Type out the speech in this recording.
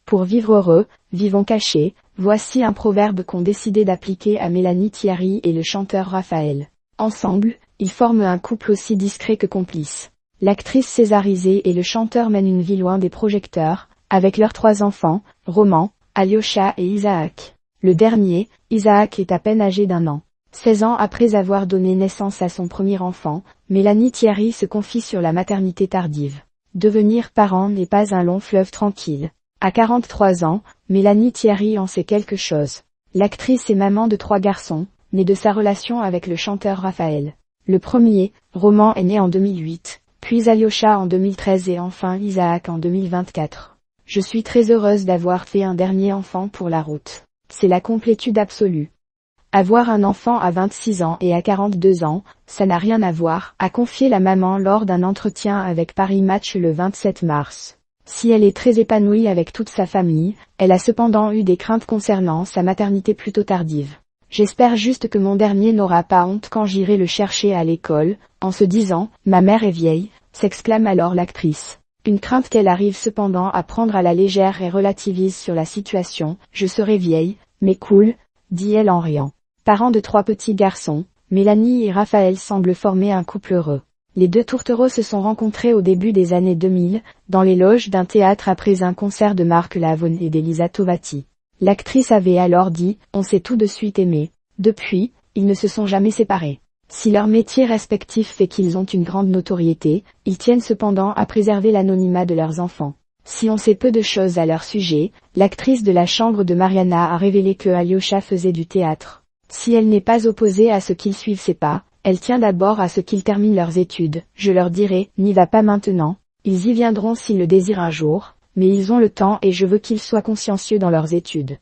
Pour vivre heureux, vivons cachés, voici un proverbe qu'ont décidé d'appliquer à Mélanie Thierry et le chanteur Raphaël. Ensemble, ils forment un couple aussi discret que complice. L'actrice césarisée et le chanteur mènent une vie loin des projecteurs, avec leurs 3 enfants, Roman, Alyosha et Isaac. Le dernier, Isaac, est à peine âgé d'1 an. 16 ans après avoir donné naissance à son premier enfant, Mélanie Thierry se confie sur la maternité tardive. Devenir parent n'est pas un long fleuve tranquille. À 43 ans, Mélanie Thierry en sait quelque chose. L'actrice est maman de 3 garçons, nés de sa relation avec le chanteur Raphaël. Le premier, Roman, est né en 2008, puis Alyosha en 2013 et enfin Isaac en 2024. Je suis très heureuse d'avoir fait un dernier enfant pour la route. C'est la complétude absolue. Avoir un enfant à 26 ans et à 42 ans, ça n'a rien à voir, a confié la maman lors d'un entretien avec Paris Match le 27 mars. Si elle est très épanouie avec toute sa famille, elle a cependant eu des craintes concernant sa maternité plutôt tardive. J'espère juste que mon dernier n'aura pas honte quand j'irai le chercher à l'école, en se disant « ma mère est vieille », s'exclame alors l'actrice. Une crainte qu'elle arrive cependant à prendre à la légère et relativise sur la situation « je serai vieille, mais cool », dit-elle en riant. Parents de 3 petits garçons, Mélanie et Raphaël semblent former un couple heureux. Les 2 tourtereaux se sont rencontrés au début des années 2000, dans les loges d'un théâtre après un concert de Marc Lavoine et d'Elisa Tovati. L'actrice avait alors dit « on s'est tout de suite aimé ». Depuis, ils ne se sont jamais séparés. Si leur métier respectif fait qu'ils ont une grande notoriété, ils tiennent cependant à préserver l'anonymat de leurs enfants. Si on sait peu de choses à leur sujet, l'actrice de la chambre de Mariana a révélé que Alyosha faisait du théâtre. Si elle n'est pas opposée à ce qu'ils suivent ses pas, elle tient d'abord à ce qu'ils terminent leurs études. Je leur dirai, n'y va pas maintenant, ils y viendront s'ils le désirent un jour, mais ils ont le temps et je veux qu'ils soient consciencieux dans leurs études.